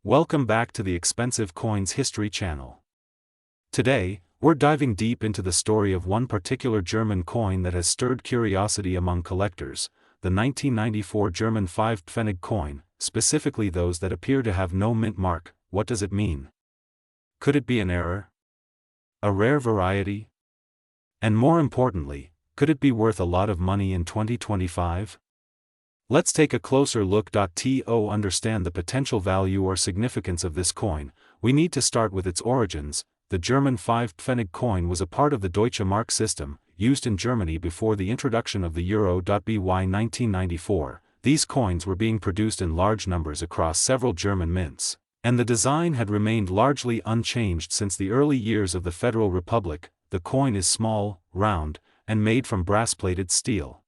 Welcome back to the Expensive Coins History channel. Today, we're diving deep into the story of one particular German coin that has stirred curiosity among collectors, the 1994 German 5 Pfennig coin, specifically those that appear to have no mint mark. What does it mean? Could it be an error? A rare variety? And more importantly, could it be worth a lot of money in 2025? Let's take a closer look. To understand the potential value or significance of this coin, we need to start with its origins. The German 5 Pfennig coin was a part of the Deutsche Mark system, used in Germany before the introduction of the euro. By 1994, these coins were being produced in large numbers across several German mints, and the design had remained largely unchanged since the early years of the Federal Republic. The coin is small, round, and made from brass-plated steel.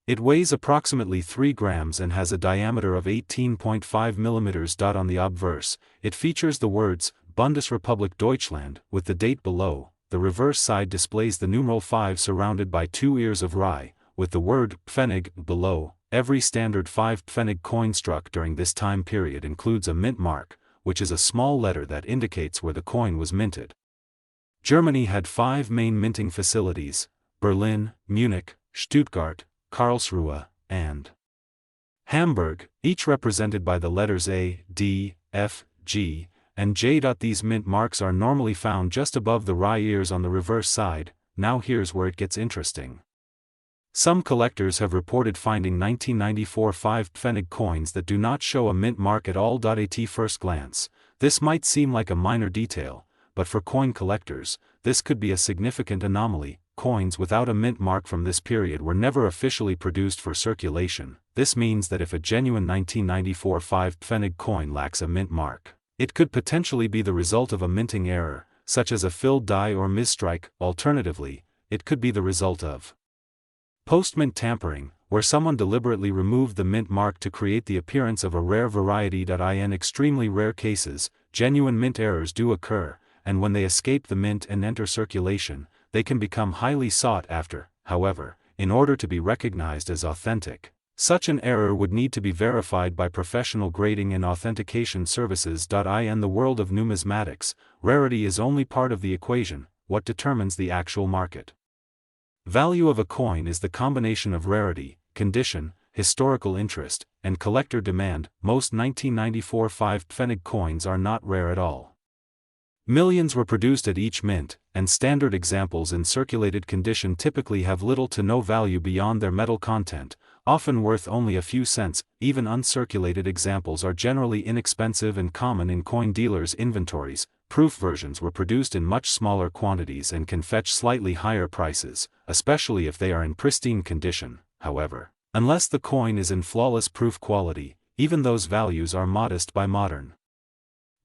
It weighs approximately 3 grams and has a diameter of 18.5 mm. On the obverse, it features the words, Bundesrepublik Deutschland, with the date below. The reverse side displays the numeral 5 surrounded by 2 ears of rye, with the word Pfennig below. Every standard 5 Pfennig coin struck during this time period includes a mint mark, which is a small letter that indicates where the coin was minted. Germany had 5 main minting facilities: Berlin, Munich, Stuttgart, Karlsruhe, and Hamburg, each represented by the letters A, D, F, G, and J. These mint marks are normally found just above the rye ears on the reverse side. Now here's where it gets interesting. Some collectors have reported finding 1994 5 Pfennig coins that do not show a mint mark at all. At first glance, this might seem like a minor detail, but for coin collectors, this could be a significant anomaly. Coins without a mint mark from this period were never officially produced for circulation. This means that if a genuine 1994 5 Pfennig coin lacks a mint mark, it could potentially be the result of a minting error, such as a filled die or misstrike. Alternatively, it could be the result of post-mint tampering, where someone deliberately removed the mint mark to create the appearance of a rare variety. In extremely rare cases, genuine mint errors do occur, and when they escape the mint and enter circulation, they can become highly sought after. However, in order to be recognized as authentic, such an error would need to be verified by professional grading and authentication services. In the world of numismatics, rarity is only part of the equation. What determines the actual market value of a coin is the combination of rarity, condition, historical interest, and collector demand. Most 1994 5 Pfennig coins are not rare at all. Millions were produced at each mint, and standard examples in circulated condition typically have little to no value beyond their metal content, often worth only a few cents. Even uncirculated examples are generally inexpensive and common in coin dealers' inventories. Proof versions were produced in much smaller quantities and can fetch slightly higher prices, especially if they are in pristine condition. However, unless the coin is in flawless proof quality, even those values are modest by modern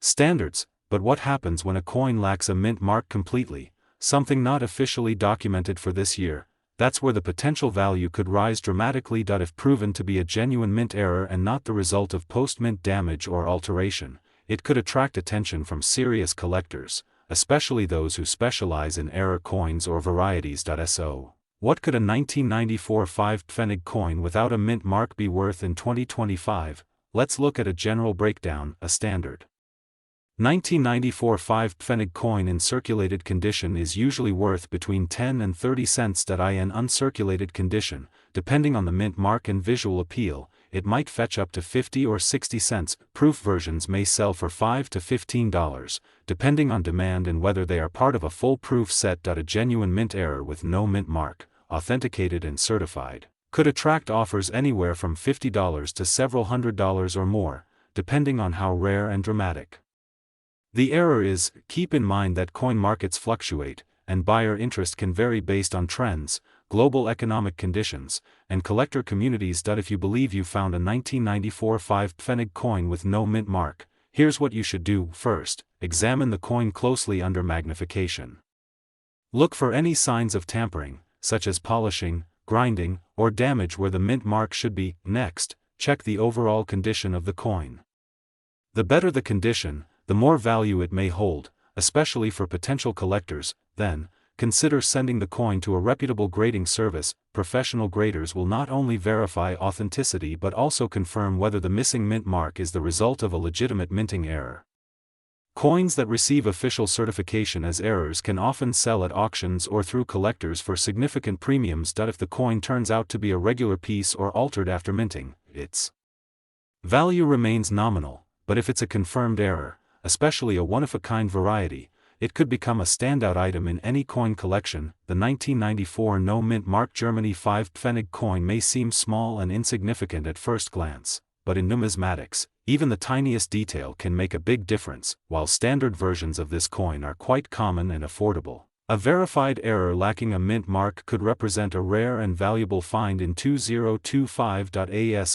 standards. But what happens when a coin lacks a mint mark completely, something not officially documented for this year? That's where the potential value could rise dramatically. If proven to be a genuine mint error and not the result of post-mint damage or alteration, it could attract attention from serious collectors, especially those who specialize in error coins or varieties. So, what could a 1994 5 Pfennig coin without a mint mark be worth in 2025? Let's look at a general breakdown. A standard 1994 5 Pfennig coin in circulated condition is usually worth between 10 and 30 cents. In uncirculated condition, depending on the mint mark and visual appeal, it might fetch up to 50 or 60 cents. Proof versions may sell for $5 to $15, depending on demand and whether they are part of a full proof set. A genuine mint error with no mint mark, authenticated and certified, could attract offers anywhere from $50 to several $100s or more, depending on how rare and dramatic the error is. Keep in mind that coin markets fluctuate, and buyer interest can vary based on trends, global economic conditions, and collector communities. If you believe you found a 1994 5 Pfennig coin with no mint mark, here's what you should do. First, examine the coin closely under magnification. Look for any signs of tampering, such as polishing, grinding, or damage where the mint mark should be. Next, check the overall condition of the coin. The better the condition, the more value it may hold, especially for potential collectors. Then, consider sending the coin to a reputable grading service. Professional graders will not only verify authenticity but also confirm whether the missing mint mark is the result of a legitimate minting error. Coins that receive official certification as errors can often sell at auctions or through collectors for significant premiums. If the coin turns out to be a regular piece or altered after minting, its value remains nominal, but if it's a confirmed error, especially a one-of-a-kind variety, it could become a standout item in any coin collection. The 1994 no mint mark Germany 5 Fenig coin may seem small and insignificant at first glance, but in numismatics, even the tiniest detail can make a big difference. While standard versions of this coin are quite common and affordable, a verified error lacking a mint mark could represent a rare and valuable find in 2025.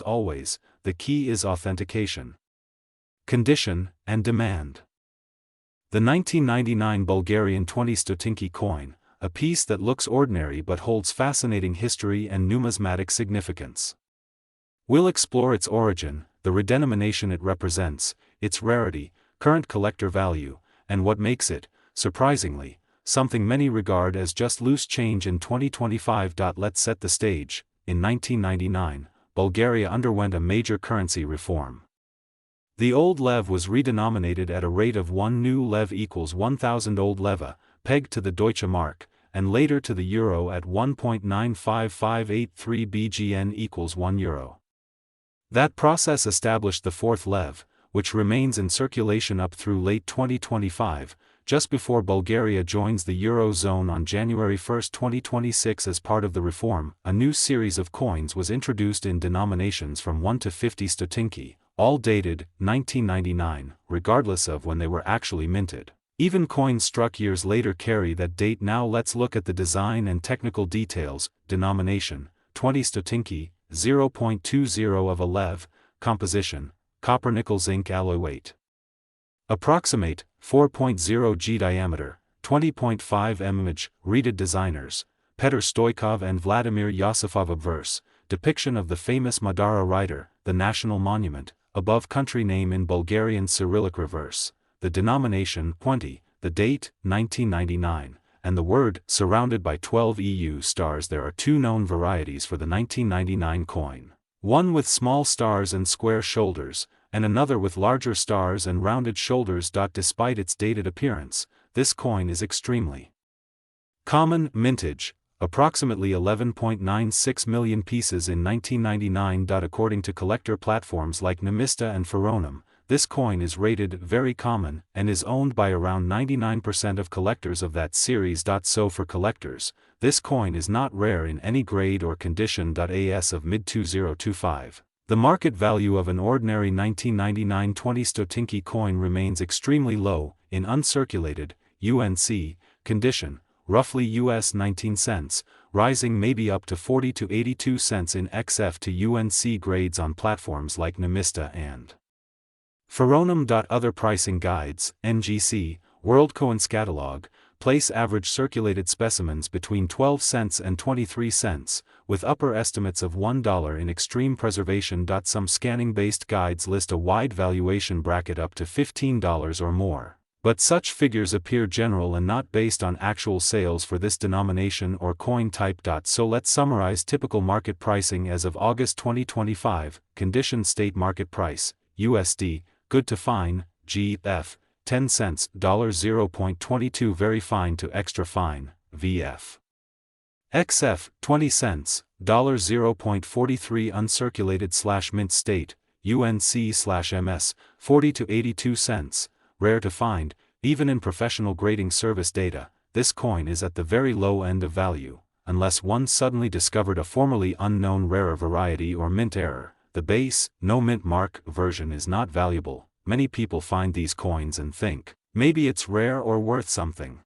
Always, the key is authentication, condition, and demand. The 1999 Bulgarian 20 Stotinki coin, a piece that looks ordinary but holds fascinating history and numismatic significance. We'll explore its origin, the redenomination it represents, its rarity, current collector value, and what makes it, surprisingly, something many regard as just loose change in 2025. Let's set the stage. In 1999, Bulgaria underwent a major currency reform. The old lev was redenominated at a rate of 1 new lev equals 1,000 old leva, pegged to the Deutsche Mark, and later to the euro at 1.95583 BGN equals 1 euro. That process established the fourth lev, which remains in circulation up through late 2025, just before Bulgaria joins the Eurozone on January 1, 2026. As part of the reform, a new series of coins was introduced in denominations from 1 to 50 Stotinki, all dated 1999, regardless of when they were actually minted. Even coins struck years later carry that date. Now let's look at the design and technical details. Denomination: 20 Stotinki, 0.20 of a lev. Composition: copper nickel zinc alloy. Weight: approximate 4.0 g. Diameter 20.5 mm. Image: Reeded designers Petr Stoikov and Vladimir Yosifov. Obverse: depiction of the famous Madara rider, the national monument, above country name in Bulgarian Cyrillic. Reverse: the denomination 20, the date 1999, and the word surrounded by 12 EU stars. There are two known varieties for the 1999 coin, one with small stars and square shoulders, and another with larger stars and rounded shoulders. Despite its dated appearance, this coin is extremely common. Mintage: approximately 11.96 million pieces in 1999. According to collector platforms like Nemista and Feronum, this coin is rated very common and is owned by around 99% of collectors of that series. So for collectors, this coin is not rare in any grade or condition. As of mid-2025, the market value of an ordinary 1999 20 Stotinki coin remains extremely low. In uncirculated UNC condition, roughly US 19 cents, rising maybe up to 40 to 82 cents in XF to UNC grades on platforms like Nemista and Feronum. Other pricing guides, NGC, World Coins Catalog, place average circulated specimens between 12 cents and 23 cents, with upper estimates of $1 in extreme preservation. Some scanning-based guides list a wide valuation bracket up to $15 or more, but such figures appear general and not based on actual sales for this denomination or coin type. So let's summarize typical market pricing as of August 2025. Condition: state market price, USD, good to fine, GF, 10 cents, $0.22 very fine to extra fine, VF. XF, 20 cents, $0.43 uncirculated / mint state, UNC / MS, 40 to 82 cents, rare to find. Even in professional grading service data, this coin is at the very low end of value, unless one suddenly discovered a formerly unknown rarer variety or mint error. The base, no mint mark version is not valuable. Many people find these coins and think, maybe it's rare or worth something.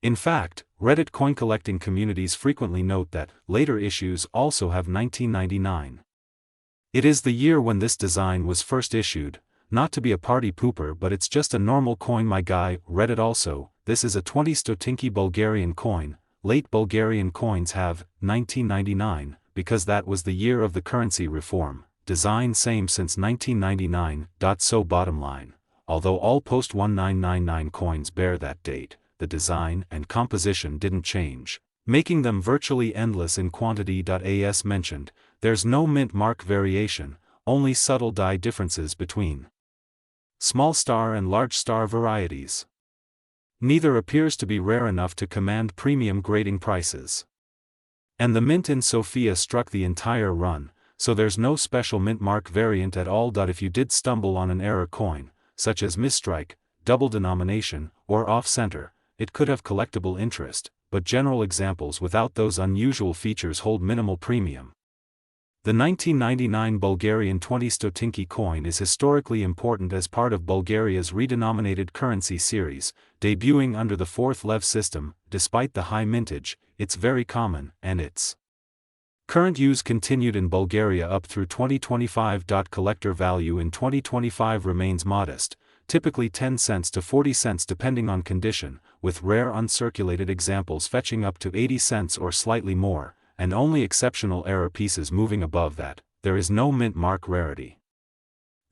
In fact, Reddit coin collecting communities frequently note that later issues also have 1999. It is the year when this design was first issued. Not to be a party pooper, but it's just a normal coin, my guy. Reddit also, this is a 20 Stotinki Bulgarian coin. Late Bulgarian coins have 1999, because that was the year of the currency reform. Design same since 1999. So bottom line, although all post-1999 coins bear that date, the design and composition didn't change, making them virtually endless in quantity. As mentioned, there's no mint mark variation, only subtle die differences between small star and large star varieties. Neither appears to be rare enough to command premium grading prices. And the mint in Sofia struck the entire run, so there's no special mint mark variant at all. If you did stumble on an error coin, such as misstrike, double denomination, or off-center, it could have collectible interest, but general examples without those unusual features hold minimal premium. The 1999 Bulgarian 20 Stoinki coin is historically important as part of Bulgaria's redenominated currency series, debuting under the fourth lev system. Despite the high mintage, it's very common, and its current use continued in Bulgaria up through 2025. Collector value in 2025 remains modest, typically 10 cents to 40 cents depending on condition, with rare uncirculated examples fetching up to 80 cents or slightly more, and only exceptional error pieces moving above that. There is no mint mark rarity.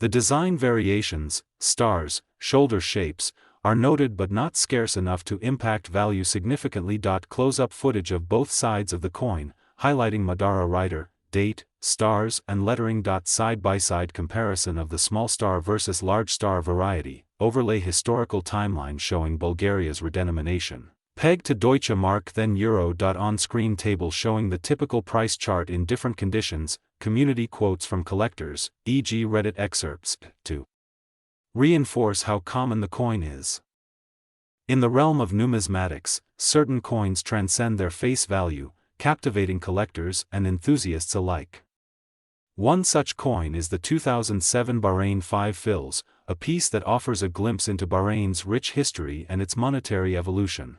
The design variations, stars, shoulder shapes, are noted but not scarce enough to impact value significantly. Close-up footage of both sides of the coin, highlighting Madara rider, date, stars and lettering. Side-by-side comparison of the small star versus large star variety, overlay historical timeline showing Bulgaria's redenomination. Peg to Deutsche Mark then Euro. On-screen table showing the typical price chart in different conditions, community quotes from collectors, e.g. Reddit excerpts, to reinforce how common the coin is. In the realm of numismatics, certain coins transcend their face value, captivating collectors and enthusiasts alike. One such coin is the 2007 Bahrain 5 Phillis, a piece that offers a glimpse into Bahrain's rich history and its monetary evolution.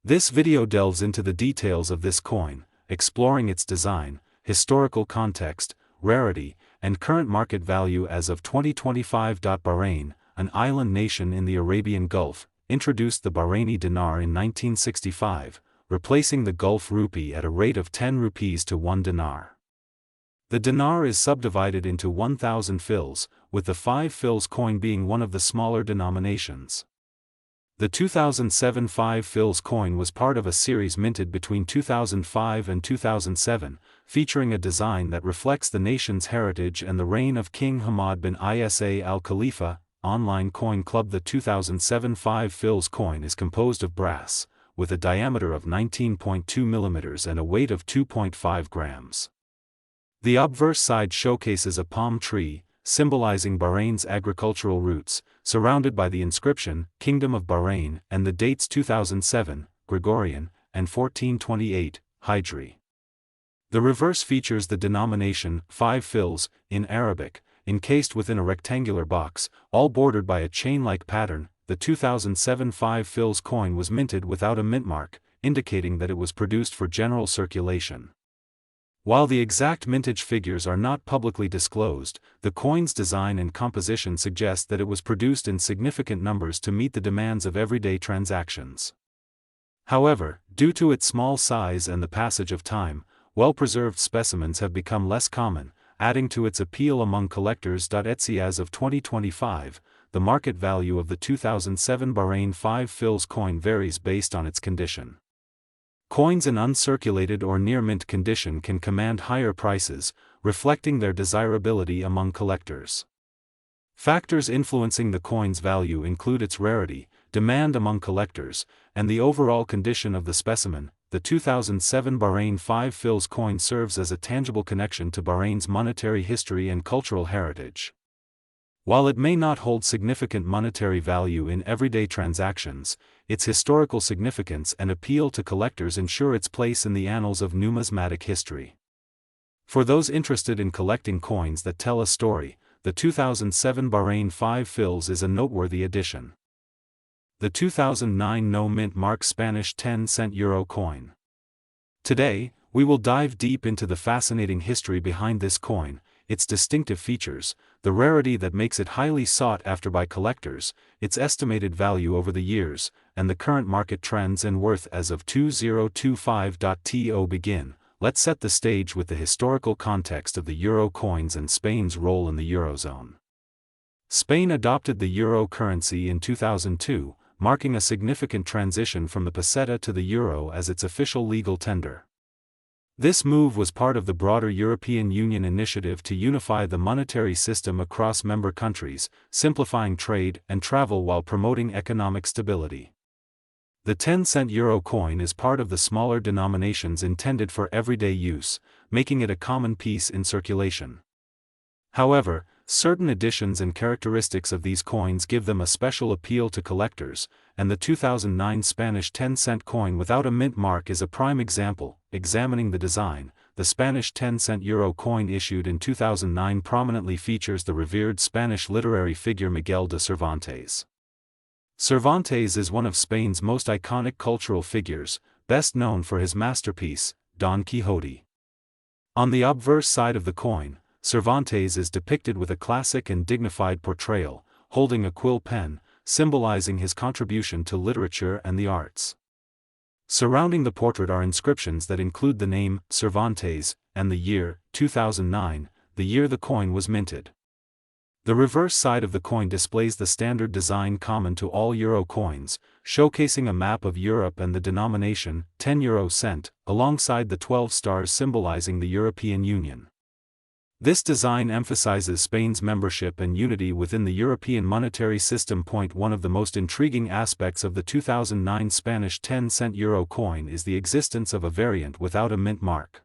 This video delves into the details of this coin, exploring its design, historical context, rarity, and current market value as of 2025. Bahrain, an island nation in the Arabian Gulf, introduced the Bahraini dinar in 1965, replacing the Gulf rupee at a rate of 10 rupees to 1 dinar. The dinar is subdivided into 1,000 fils, with the 5 fils coin being one of the smaller denominations. The 2007 5 fils coin was part of a series minted between 2005 and 2007, featuring a design that reflects the nation's heritage and the reign of King Hamad bin Isa al Khalifa. Online Coin Club. The 2007 5 fils coin is composed of brass, with a diameter of 19.2 mm and a weight of 2.5 grams. The obverse side showcases a palm tree, symbolizing Bahrain's agricultural roots, surrounded by the inscription, Kingdom of Bahrain, and the dates 2007, Gregorian, and 1428, Hijri. The reverse features the denomination, 5 fils, in Arabic, encased within a rectangular box, all bordered by a chain-like pattern. The 2007 5 fils coin was minted without a mint mark, indicating that it was produced for general circulation. While the exact mintage figures are not publicly disclosed, the coin's design and composition suggest that it was produced in significant numbers to meet the demands of everyday transactions. However, due to its small size and the passage of time, well-preserved specimens have become less common, adding to its appeal among collectors. As of 2025, the market value of the 2007 Bahrain 5 fils coin varies based on its condition. Coins in uncirculated or near-mint condition can command higher prices, reflecting their desirability among collectors. Factors influencing the coin's value include its rarity, demand among collectors, and the overall condition of the specimen. The 2007 Bahrain 5 fils coin serves as a tangible connection to Bahrain's monetary history and cultural heritage. While it may not hold significant monetary value in everyday transactions, its historical significance and appeal to collectors ensure its place in the annals of numismatic history. For those interested in collecting coins that tell a story, the 2007 Bahrain 5 fils is a noteworthy addition. The 2009 no-mint mark Spanish 10-cent euro coin. Today, we will dive deep into the fascinating history behind this coin, its distinctive features, the rarity that makes it highly sought after by collectors, its estimated value over the years, and the current market trends and worth as of 2025. To begin, let's set the stage with the historical context of the euro coins and Spain's role in the eurozone. Spain adopted the euro currency in 2002, marking a significant transition from the peseta to the euro as its official legal tender. This move was part of the broader European Union initiative to unify the monetary system across member countries, simplifying trade and travel while promoting economic stability. The 10-cent euro coin is part of the smaller denominations intended for everyday use, making it a common piece in circulation. However, certain additions and characteristics of these coins give them a special appeal to collectors, and the 2009 Spanish 10-cent coin without a mint mark is a prime example. Examining the design, the Spanish 10-cent euro coin issued in 2009 prominently features the revered Spanish literary figure Miguel de Cervantes. Cervantes is one of Spain's most iconic cultural figures, best known for his masterpiece, Don Quixote. On the obverse side of the coin, Cervantes is depicted with a classic and dignified portrayal, holding a quill pen, symbolizing his contribution to literature and the arts. Surrounding the portrait are inscriptions that include the name, Cervantes, and the year, 2009, the year the coin was minted. The reverse side of the coin displays the standard design common to all euro coins, showcasing a map of Europe and the denomination, 10 euro cent, alongside the 12 stars symbolizing the European Union. This design emphasizes Spain's membership and unity within the European monetary system. One of the most intriguing aspects of the 2009 Spanish 10-cent euro coin is the existence of a variant without a mint mark.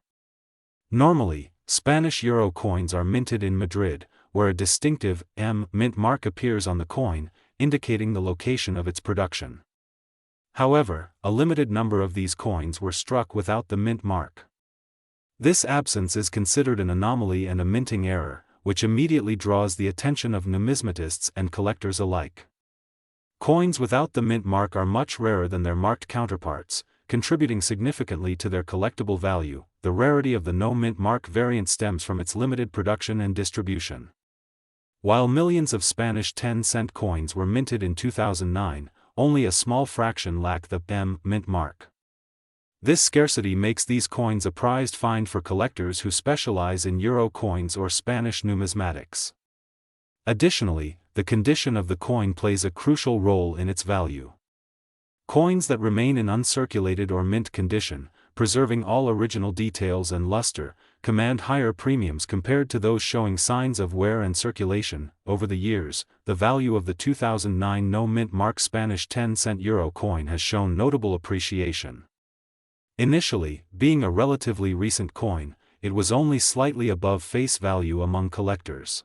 Normally, Spanish euro coins are minted in Madrid, where a distinctive M mint mark appears on the coin, indicating the location of its production. However, a limited number of these coins were struck without the mint mark. This absence is considered an anomaly and a minting error, which immediately draws the attention of numismatists and collectors alike. Coins without the mint mark are much rarer than their marked counterparts, contributing significantly to their collectible value. The rarity of the no mint mark variant stems from its limited production and distribution. While millions of Spanish 10-cent coins were minted in 2009, only a small fraction lack the M mint mark. This scarcity makes these coins a prized find for collectors who specialize in euro coins or Spanish numismatics. Additionally, the condition of the coin plays a crucial role in its value. Coins that remain in uncirculated or mint condition, preserving all original details and luster, command higher premiums compared to those showing signs of wear and circulation. Over the years, the value of the 2009 no mint mark Spanish 10-cent euro coin has shown notable appreciation. Initially, being a relatively recent coin, it was only slightly above face value among collectors.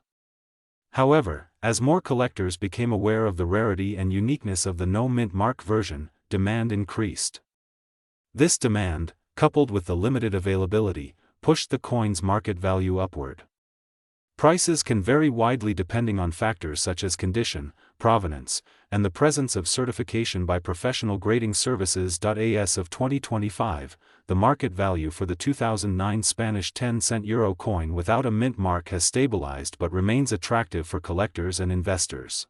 However, as more collectors became aware of the rarity and uniqueness of the no mint mark version, demand increased. This demand, coupled with the limited availability, pushed the coin's market value upward. Prices can vary widely depending on factors such as condition, provenance, and the presence of certification by professional grading services. As of 2025, the market value for the 2009 Spanish 10-cent euro coin without a mint mark has stabilized but remains attractive for collectors and investors.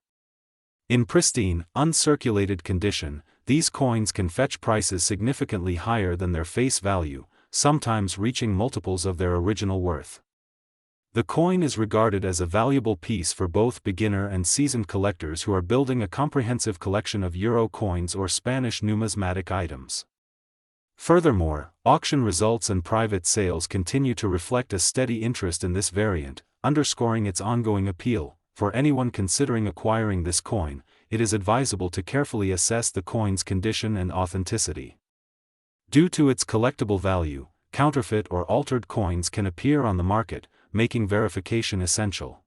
In pristine, uncirculated condition, these coins can fetch prices significantly higher than their face value, sometimes reaching multiples of their original worth. The coin is regarded as a valuable piece for both beginner and seasoned collectors who are building a comprehensive collection of euro coins or Spanish numismatic items. Furthermore, auction results and private sales continue to reflect a steady interest in this variant, underscoring its ongoing appeal. For anyone considering acquiring this coin, it is advisable to carefully assess the coin's condition and authenticity. Due to its collectible value, counterfeit or altered coins can appear on the market, making verification essential.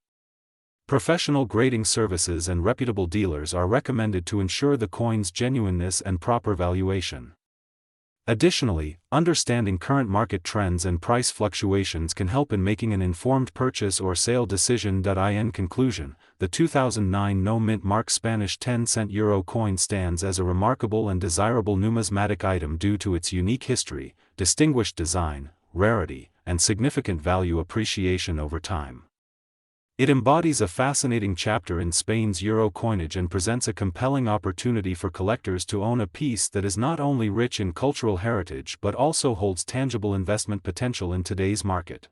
Professional grading services and reputable dealers are recommended to ensure the coin's genuineness and proper valuation. Additionally, understanding current market trends and price fluctuations can help in making an informed purchase or sale decision. In conclusion, the 2009 no mint mark Spanish 10-cent euro coin stands as a remarkable and desirable numismatic item due to its unique history, distinguished design, rarity, and significant value appreciation over time. It embodies a fascinating chapter in Spain's euro coinage and presents a compelling opportunity for collectors to own a piece that is not only rich in cultural heritage but also holds tangible investment potential in today's market.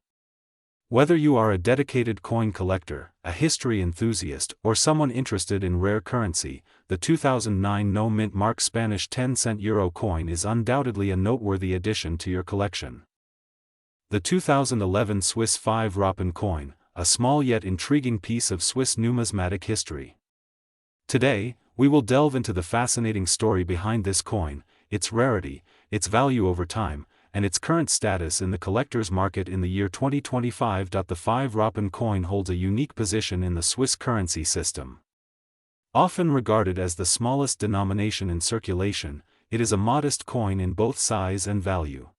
Whether you are a dedicated coin collector, a history enthusiast, or someone interested in rare currency, the 2009 no-mint mark Spanish 10-cent euro coin is undoubtedly a noteworthy addition to your collection. The 2011 Swiss 5 Rappen coin, a small yet intriguing piece of Swiss numismatic history. Today, we will delve into the fascinating story behind this coin, its rarity, its value over time, and its current status in the collector's market in the year 2025. The 5 Rappen coin holds a unique position in the Swiss currency system. Often regarded as the smallest denomination in circulation, it is a modest coin in both size and value.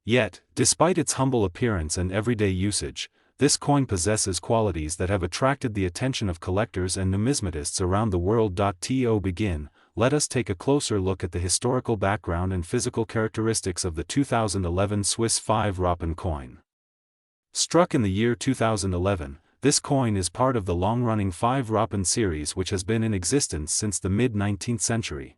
Yet, despite its humble appearance and everyday usage, this coin possesses qualities that have attracted the attention of collectors and numismatists around the world. To begin, let us take a closer look at the historical background and physical characteristics of the 2011 Swiss 5 Rappen coin. Struck in the year 2011, this coin is part of the long-running 5 Rappen series, which has been in existence since the mid-19th century.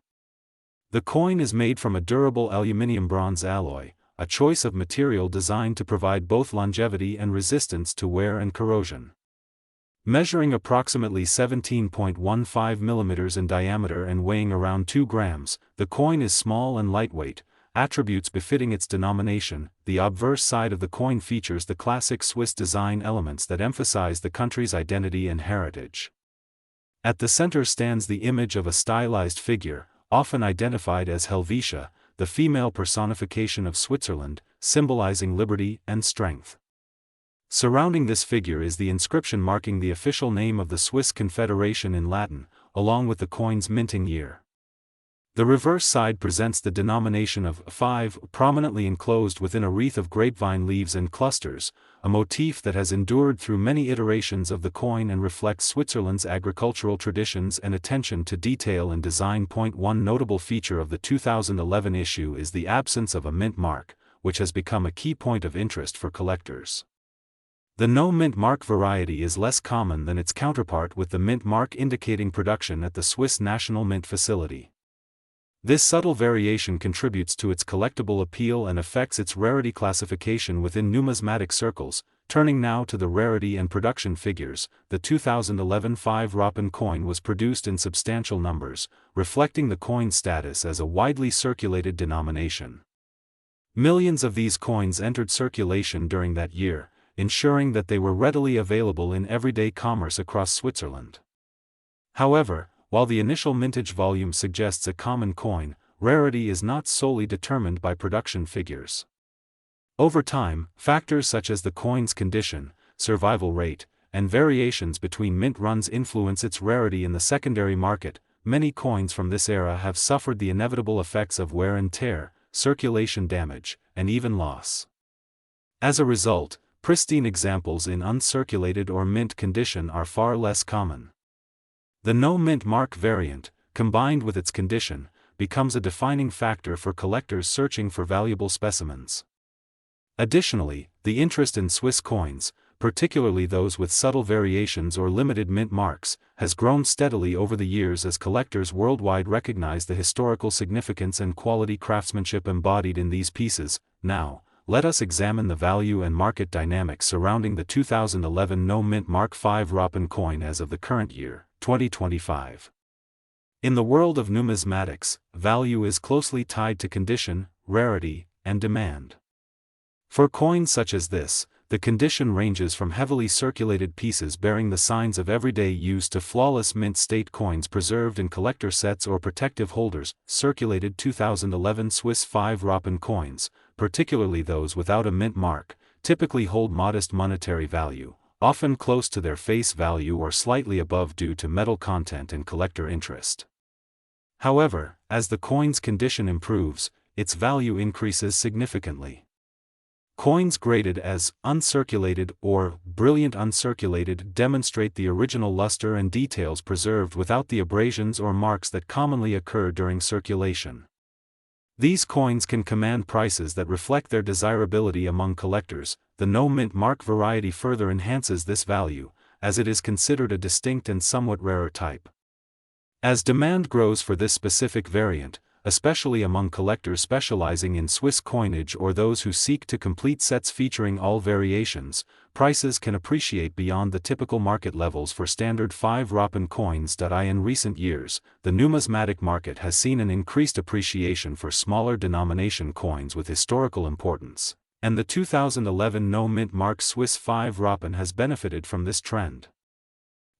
The coin is made from a durable aluminium-bronze alloy, a choice of material designed to provide both longevity and resistance to wear and corrosion. Measuring approximately 17.15 mm in diameter and weighing around 2 grams, the coin is small and lightweight, attributes befitting its denomination. The obverse side of the coin features the classic Swiss design elements that emphasize the country's identity and heritage. At the center stands the image of a stylized figure, often identified as Helvetia, the female personification of Switzerland, symbolizing liberty and strength. Surrounding this figure is the inscription marking the official name of the Swiss Confederation in Latin, along with the coin's minting year. The reverse side presents the denomination of 5 prominently enclosed within a wreath of grapevine leaves and clusters, a motif that has endured through many iterations of the coin and reflects Switzerland's agricultural traditions and attention to detail and design. One notable feature of the 2011 issue is the absence of a mint mark, which has become a key point of interest for collectors. The no-mint mark variety is less common than its counterpart, with the mint mark indicating production at the Swiss National Mint facility. This subtle variation contributes to its collectible appeal and affects its rarity classification within numismatic circles. Turning now to the rarity and production figures, the 2011 5 Rappen coin was produced in substantial numbers, reflecting the coin's status as a widely circulated denomination. Millions of these coins entered circulation during that year, ensuring that they were readily available in everyday commerce across Switzerland. However, while the initial mintage volume suggests a common coin, rarity is not solely determined by production figures. Over time, factors such as the coin's condition, survival rate, and variations between mint runs influence its rarity in the secondary market. Many coins from this era have suffered the inevitable effects of wear and tear, circulation damage, and even loss. As a result, pristine examples in uncirculated or mint condition are far less common. The no-mint mark variant, combined with its condition, becomes a defining factor for collectors searching for valuable specimens. Additionally, the interest in Swiss coins, particularly those with subtle variations or limited mint marks, has grown steadily over the years as collectors worldwide recognize the historical significance and quality craftsmanship embodied in these pieces. Now, let us examine the value and market dynamics surrounding the 2011 no-mint mark 5 Rappen coin as of the current year, 2025. In the world of numismatics, value is closely tied to condition, rarity, and demand. For coins such as this, the condition ranges from heavily circulated pieces bearing the signs of everyday use to flawless mint state coins preserved in collector sets or protective holders. Circulated 2011 Swiss 5 Rappen coins, particularly those without a mint mark, typically hold modest monetary value, often close to their face value or slightly above due to metal content and collector interest. However, as the coin's condition improves, its value increases significantly. Coins graded as uncirculated or brilliant uncirculated demonstrate the original luster and details preserved without the abrasions or marks that commonly occur during circulation. These coins can command prices that reflect their desirability among collectors. The no-mint mark variety further enhances this value, as it is considered a distinct and somewhat rarer type. As demand grows for this specific variant, especially among collectors specializing in Swiss coinage or those who seek to complete sets featuring all variations. Prices can appreciate beyond the typical market levels for standard 5 Rappen coins. In recent years, the numismatic market has seen an increased appreciation for smaller denomination coins with historical importance, and the 2011 no-mint mark Swiss 5 Rappen has benefited from this trend.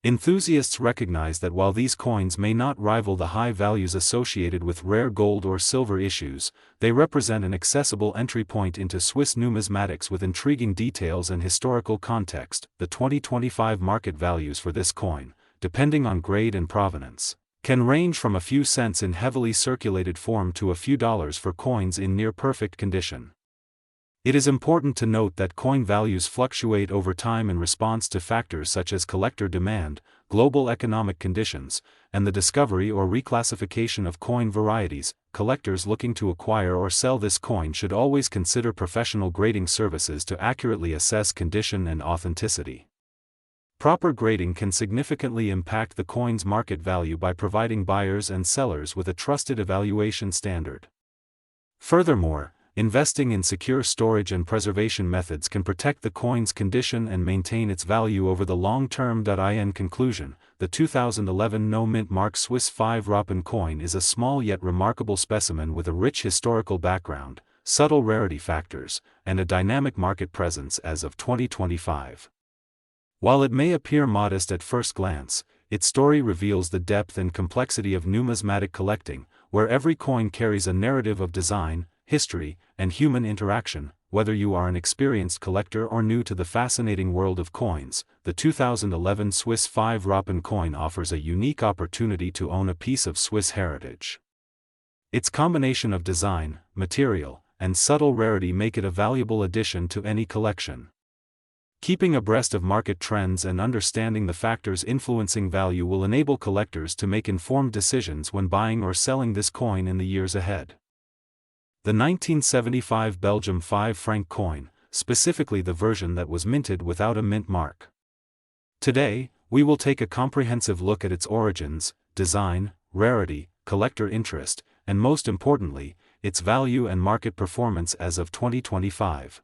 Enthusiasts recognize that while these coins may not rival the high values associated with rare gold or silver issues, they represent an accessible entry point into Swiss numismatics with intriguing details and historical context. The 2025 market values for this coin, depending on grade and provenance, can range from a few cents in heavily circulated form to a few dollars for coins in near-perfect condition. It is important to note that coin values fluctuate over time in response to factors such as collector demand, global economic conditions, and the discovery or reclassification of coin varieties. Collectors looking to acquire or sell this coin should always consider professional grading services to accurately assess condition and authenticity. Proper grading can significantly impact the coin's market value by providing buyers and sellers with a trusted evaluation standard. Furthermore, investing in secure storage and preservation methods can protect the coin's condition and maintain its value over the long term. In conclusion, the 2011 no-mint mark Swiss 5 Rappen coin is a small yet remarkable specimen with a rich historical background, subtle rarity factors, and a dynamic market presence as of 2025. While it may appear modest at first glance, its story reveals the depth and complexity of numismatic collecting, where every coin carries a narrative of design, history, and human interaction. Whether you are an experienced collector or new to the fascinating world of coins, the 2011 Swiss 5 Rappen coin offers a unique opportunity to own a piece of Swiss heritage. Its combination of design, material, and subtle rarity make it a valuable addition to any collection. Keeping abreast of market trends and understanding the factors influencing value will enable collectors to make informed decisions when buying or selling this coin in the years ahead. The 1975 Belgium 5 franc coin, specifically the version that was minted without a mint mark. Today, we will take a comprehensive look at its origins, design, rarity, collector interest, and most importantly, its value and market performance as of 2025.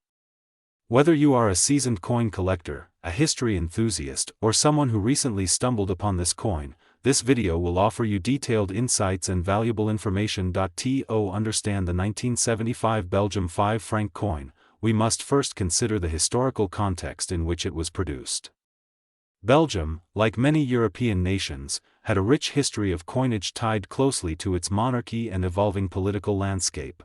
Whether you are a seasoned coin collector, a history enthusiast, or someone who recently stumbled upon this coin, this video will offer you detailed insights and valuable information. To understand the 1975 Belgium 5 franc coin, we must first consider the historical context in which it was produced. Belgium, like many European nations, had a rich history of coinage tied closely to its monarchy and evolving political landscape.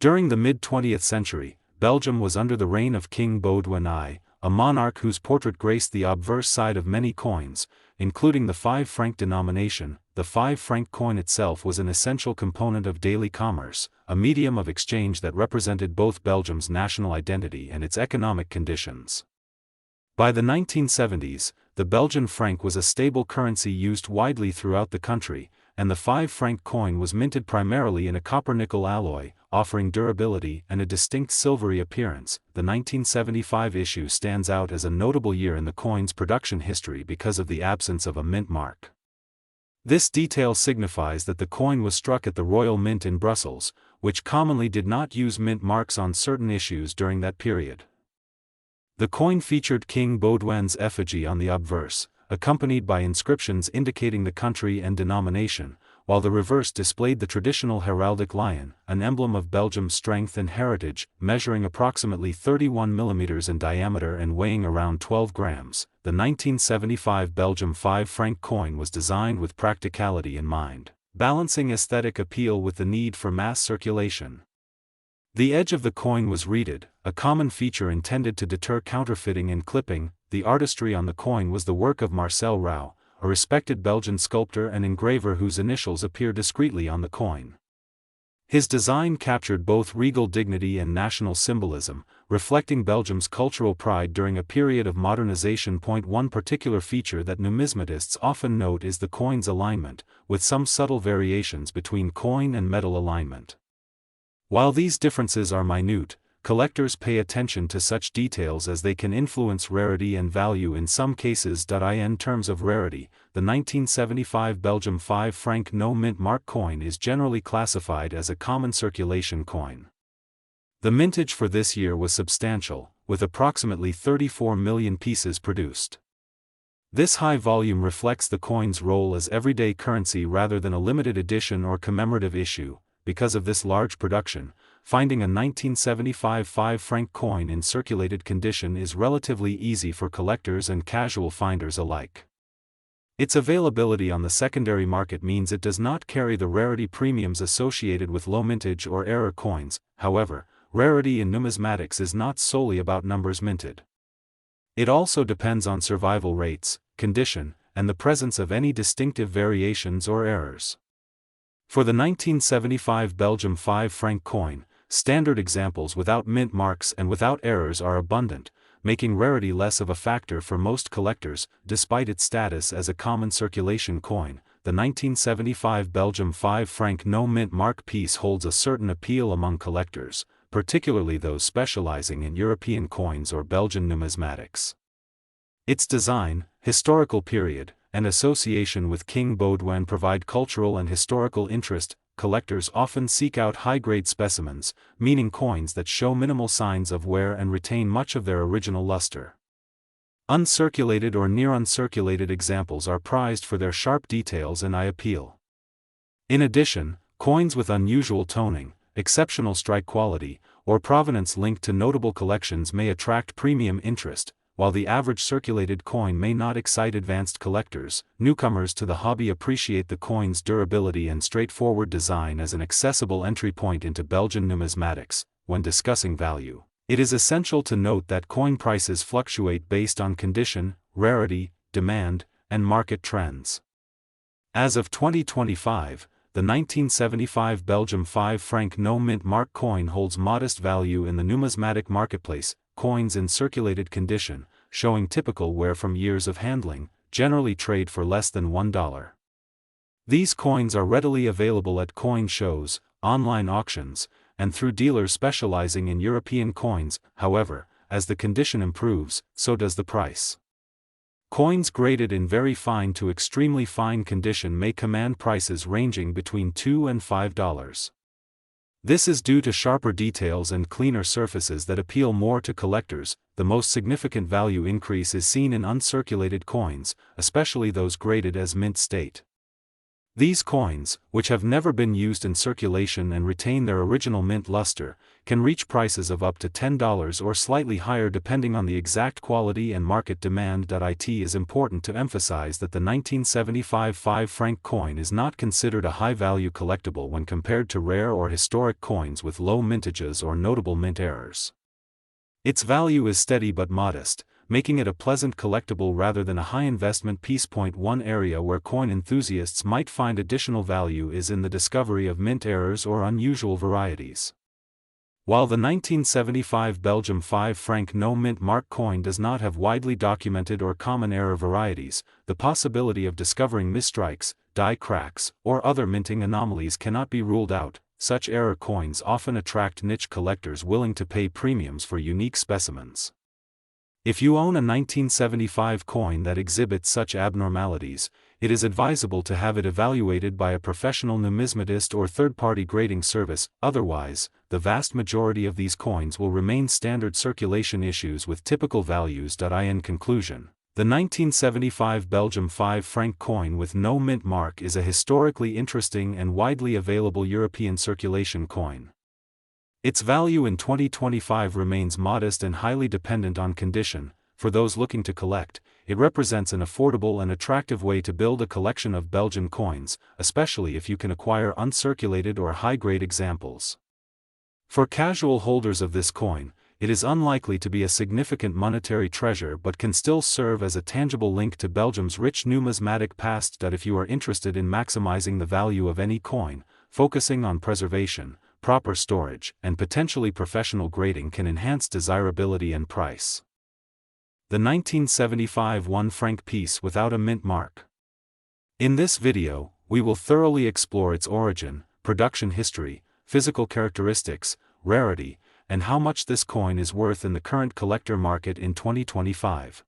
During the mid-20th century, Belgium was under the reign of King Baudouin I, a monarch whose portrait graced the obverse side of many coins, including the 5 franc denomination. The 5 franc coin itself was an essential component of daily commerce, a medium of exchange that represented both Belgium's national identity and its economic conditions. By the 1970s, the Belgian franc was a stable currency used widely throughout the country, and the 5 franc coin was minted primarily in a copper-nickel alloy, offering durability and a distinct silvery appearance. The 1975 issue stands out as a notable year in the coin's production history because of the absence of a mint mark. This detail signifies that the coin was struck at the Royal Mint in Brussels, which commonly did not use mint marks on certain issues during that period. The coin featured King Baudouin's effigy on the obverse, accompanied by inscriptions indicating the country and denomination, while the reverse displayed the traditional heraldic lion, an emblem of Belgium's strength and heritage, measuring approximately 31 mm in diameter and weighing around 12 grams. The 1975 Belgium 5 franc coin was designed with practicality in mind, balancing aesthetic appeal with the need for mass circulation. The edge of the coin was reeded, a common feature intended to deter counterfeiting and clipping. The artistry on the coin was the work of Marcel Rau, a respected Belgian sculptor and engraver whose initials appear discreetly on the coin. His design captured both regal dignity and national symbolism, reflecting Belgium's cultural pride during a period of modernization. One particular feature that numismatists often note is the coin's alignment, with some subtle variations between coin and metal alignment. While these differences are minute, collectors pay attention to such details as they can influence rarity and value in some cases. In terms of rarity, the 1975 Belgium 5 franc no mint mark coin is generally classified as a common circulation coin. The mintage for this year was substantial, with approximately 34 million pieces produced. This high volume reflects the coin's role as everyday currency rather than a limited edition or commemorative issue. Because of this large production, finding a 1975 5 franc coin in circulated condition is relatively easy for collectors and casual finders alike. Its availability on the secondary market means it does not carry the rarity premiums associated with low mintage or error coins. However, rarity in numismatics is not solely about numbers minted. It also depends on survival rates, condition, and the presence of any distinctive variations or errors. For the 1975 Belgium 5 franc coin, standard examples without mint marks and without errors are abundant, making rarity less of a factor for most collectors. Despite its status as a common circulation coin, the 1975 Belgium 5 franc no mint mark piece holds a certain appeal among collectors, particularly those specializing in European coins or Belgian numismatics. Its design, historical period, and association with King Baudouin provide cultural and historical interest. Collectors often seek out high-grade specimens, meaning coins that show minimal signs of wear and retain much of their original luster. Uncirculated or near-uncirculated examples are prized for their sharp details and eye appeal. In addition, coins with unusual toning, exceptional strike quality, or provenance linked to notable collections may attract premium interest. While the average circulated coin may not excite advanced collectors, newcomers to the hobby appreciate the coin's durability and straightforward design as an accessible entry point into Belgian numismatics. When discussing value, it is essential to note that coin prices fluctuate based on condition, rarity, demand, and market trends. As of 2025, the 1975 Belgium 5 franc no mint mark coin holds modest value in the numismatic marketplace. Coins in circulated condition, showing typical wear from years of handling, generally trade for less than $1. These coins are readily available at coin shows, online auctions, and through dealers specializing in European coins. However, as the condition improves, so does the price. Coins graded in very fine to extremely fine condition may command prices ranging between $2 and $5. This is due to sharper details and cleaner surfaces that appeal more to collectors. The most significant value increase is seen in uncirculated coins, especially those graded as mint state. These coins, which have never been used in circulation and retain their original mint luster, can reach prices of up to $10 or slightly higher depending on the exact quality and market demand. It is important to emphasize that the 1975 5 franc coin is not considered a high-value collectible when compared to rare or historic coins with low mintages or notable mint errors. Its value is steady but modest, making it a pleasant collectible rather than a high-investment piece. One area where coin enthusiasts might find additional value is in the discovery of mint errors or unusual varieties. While the 1975 Belgium 5 franc no mint mark coin does not have widely documented or common error varieties, the possibility of discovering misstrikes, die cracks, or other minting anomalies cannot be ruled out. Such error coins often attract niche collectors willing to pay premiums for unique specimens. If you own a 1975 coin that exhibits such abnormalities, it is advisable to have it evaluated by a professional numismatist or third-party grading service. Otherwise, the vast majority of these coins will remain standard circulation issues with typical values. In conclusion, the 1975 Belgium 5 franc coin with no mint mark is a historically interesting and widely available European circulation coin. Its value in 2025 remains modest and highly dependent on condition. For those looking to collect, it represents an affordable and attractive way to build a collection of Belgian coins, especially if you can acquire uncirculated or high-grade examples. For casual holders of this coin, it is unlikely to be a significant monetary treasure but can still serve as a tangible link to Belgium's rich numismatic past. If you are interested in maximizing the value of any coin, focusing on preservation, proper storage, and potentially professional grading can enhance desirability and price. The 1975 1 franc piece without a mint mark. In this video, we will thoroughly explore its origin, production history, physical characteristics, rarity, and how much this coin is worth in the current collector market in 2025.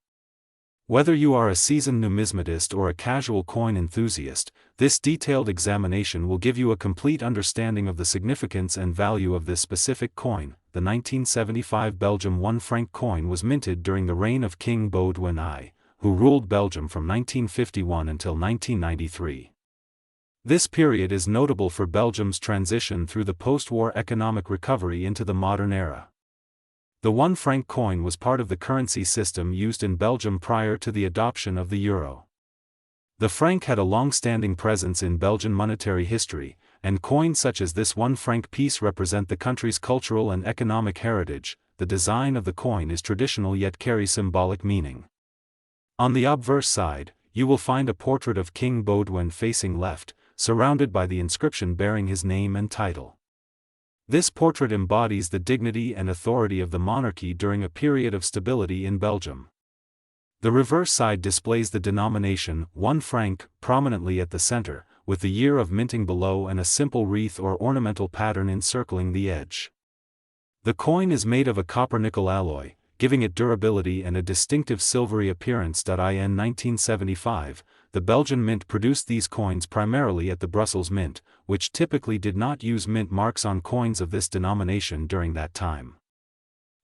Whether you are a seasoned numismatist or a casual coin enthusiast, this detailed examination will give you a complete understanding of the significance and value of this specific coin. The 1975 Belgium 1 franc coin was minted during the reign of King Baudouin I, who ruled Belgium from 1951 until 1993. This period is notable for Belgium's transition through the post-war economic recovery into the modern era. The 1 franc coin was part of the currency system used in Belgium prior to the adoption of the euro. The franc had a long-standing presence in Belgian monetary history, and coins such as this 1 franc piece represent the country's cultural and economic heritage. The design of the coin is traditional yet carries symbolic meaning. On the obverse side, you will find a portrait of King Baudouin facing left, surrounded by the inscription bearing his name and title. This portrait embodies the dignity and authority of the monarchy during a period of stability in Belgium. The reverse side displays the denomination 1 franc prominently at the center, with the year of minting below and a simple wreath or ornamental pattern encircling the edge. The coin is made of a copper-nickel alloy, giving it durability and a distinctive silvery appearance. In 1975, the Belgian Mint produced these coins primarily at the Brussels Mint, which typically did not use mint marks on coins of this denomination during that time.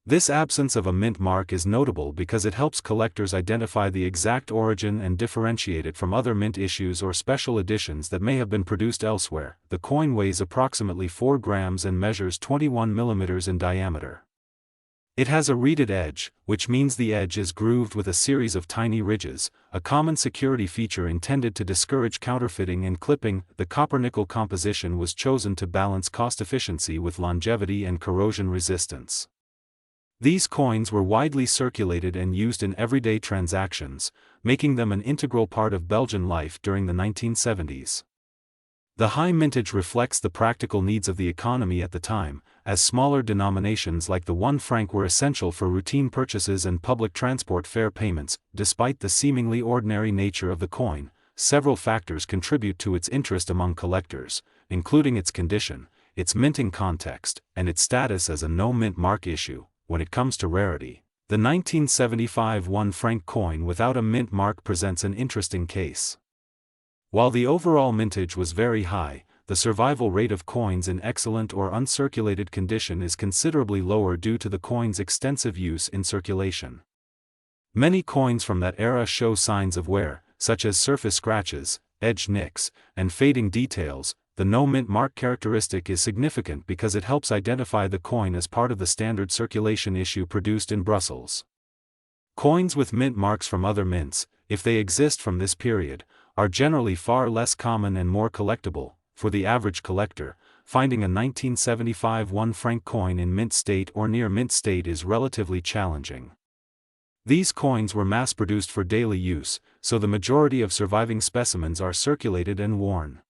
This absence of a mint mark is notable because it helps collectors identify the exact origin and differentiate it from other mint issues or special editions that may have been produced elsewhere. The coin weighs approximately 4 grams and measures 21 millimeters in diameter. It has a reeded edge, which means the edge is grooved with a series of tiny ridges, a common security feature intended to discourage counterfeiting and clipping. The copper-nickel composition was chosen to balance cost efficiency with longevity and corrosion resistance. These coins were widely circulated and used in everyday transactions, making them an integral part of Belgian life during the 1970s. The high mintage reflects the practical needs of the economy at the time, as smaller denominations like the 1 franc were essential for routine purchases and public transport fare payments. Despite the seemingly ordinary nature of the coin, several factors contribute to its interest among collectors, including its condition, its minting context, and its status as a no-mint mark issue. When it comes to rarity, the 1975 1 franc coin without a mint mark presents an interesting case. While the overall mintage was very high, the survival rate of coins in excellent or uncirculated condition is considerably lower due to the coin's extensive use in circulation. Many coins from that era show signs of wear, such as surface scratches, edge nicks, and fading details. The no-mint mark characteristic is significant because it helps identify the coin as part of the standard circulation issue produced in Brussels. Coins with mint marks from other mints, if they exist from this period, are generally far less common and more collectible. For the average collector, finding a 1975 1 franc coin in mint state or near mint state is relatively challenging. These coins were mass-produced for daily use, so the majority of surviving specimens are circulated and worn.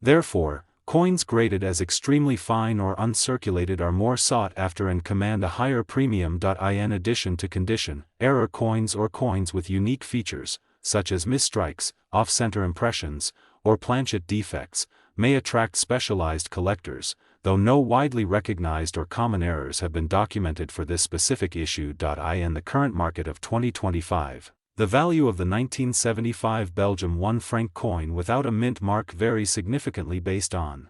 Therefore, coins graded as extremely fine or uncirculated are more sought after and command a higher premium. In addition to condition, error coins or coins with unique features, such as misstrikes, off-center impressions, or planchet defects, may attract specialized collectors, though no widely recognized or common errors have been documented for this specific issue. In the current market of 2025, the value of the 1975 Belgium 1 franc coin without a mint mark varies significantly based on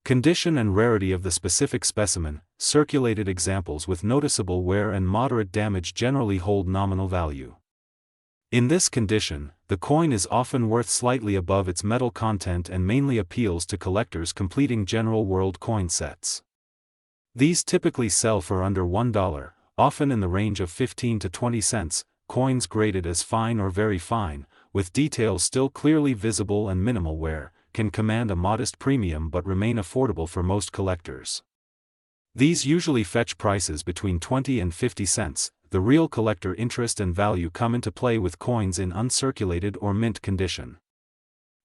condition and rarity of the specific specimen. Circulated examples with noticeable wear and moderate damage generally hold nominal value. In this condition, the coin is often worth slightly above its metal content and mainly appeals to collectors completing general world coin sets. These typically sell for under $1, often in the range of 15 to 20 cents. Coins graded as fine or very fine, with details still clearly visible and minimal wear, can command a modest premium but remain affordable for most collectors. These usually fetch prices between 20 and 50 cents. The real collector interest and value come into play with coins in uncirculated or mint condition.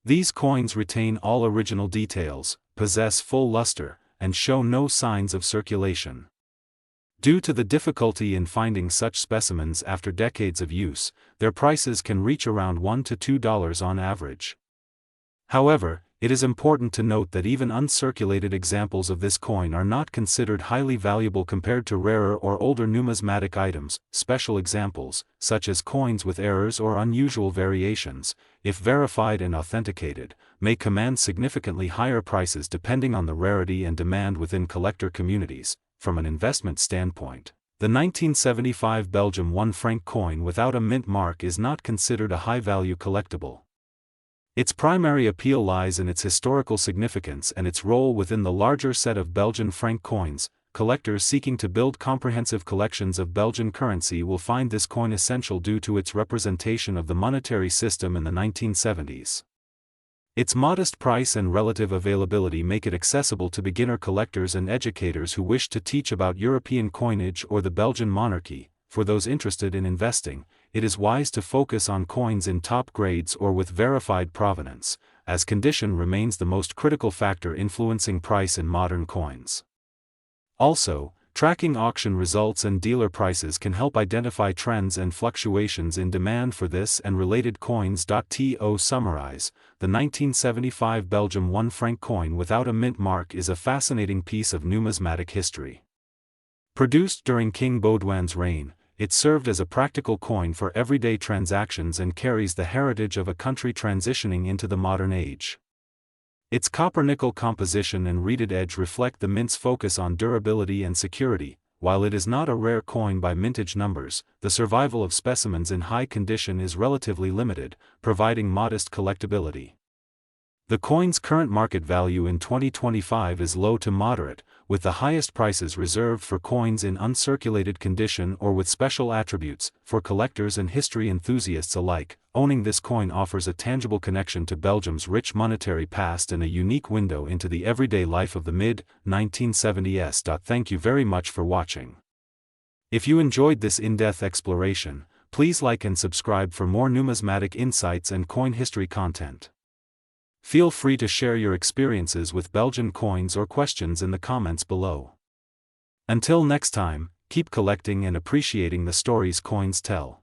These coins retain all original details, possess full luster, and show no signs of circulation. Due to the difficulty in finding such specimens after decades of use, their prices can reach around $1 to $2 on average. However, It is important to note that even uncirculated examples of this coin are not considered highly valuable compared to rarer or older numismatic items. Special examples, such as coins with errors or unusual variations, if verified and authenticated, may command significantly higher prices depending on the rarity and demand within collector communities. From an investment standpoint, the 1975 Belgium 1 franc coin without a mint mark is not considered a high-value collectible. Its primary appeal lies in its historical significance and its role within the larger set of Belgian franc coins. Collectors seeking to build comprehensive collections of Belgian currency will find this coin essential due to its representation of the monetary system in the 1970s. Its modest price and relative availability make it accessible to beginner collectors and educators who wish to teach about European coinage or the Belgian monarchy. For those interested in investing, it is wise to focus on coins in top grades or with verified provenance, as condition remains the most critical factor influencing price in modern coins. Also, tracking auction results and dealer prices can help identify trends and fluctuations in demand for this and related coins. To summarize, the 1975 Belgium 1 franc coin without a mint mark is a fascinating piece of numismatic history. Produced during King Baudouin's reign, it served as a practical coin for everyday transactions and carries the heritage of a country transitioning into the modern age. Its copper-nickel composition and reeded edge reflect the mint's focus on durability and security. While it is not a rare coin by mintage numbers, the survival of specimens in high condition is relatively limited, providing modest collectability. The coin's current market value in 2025 is low to moderate, with the highest prices reserved for coins in uncirculated condition or with special attributes. For collectors and history enthusiasts alike, owning this coin offers a tangible connection to Belgium's rich monetary past and a unique window into the everyday life of the mid-1970s. Thank you very much for watching. If you enjoyed this in-depth exploration, please like and subscribe for more numismatic insights and coin history content. Feel free to share your experiences with Belgian coins or questions in the comments below. Until next time, keep collecting and appreciating the stories coins tell.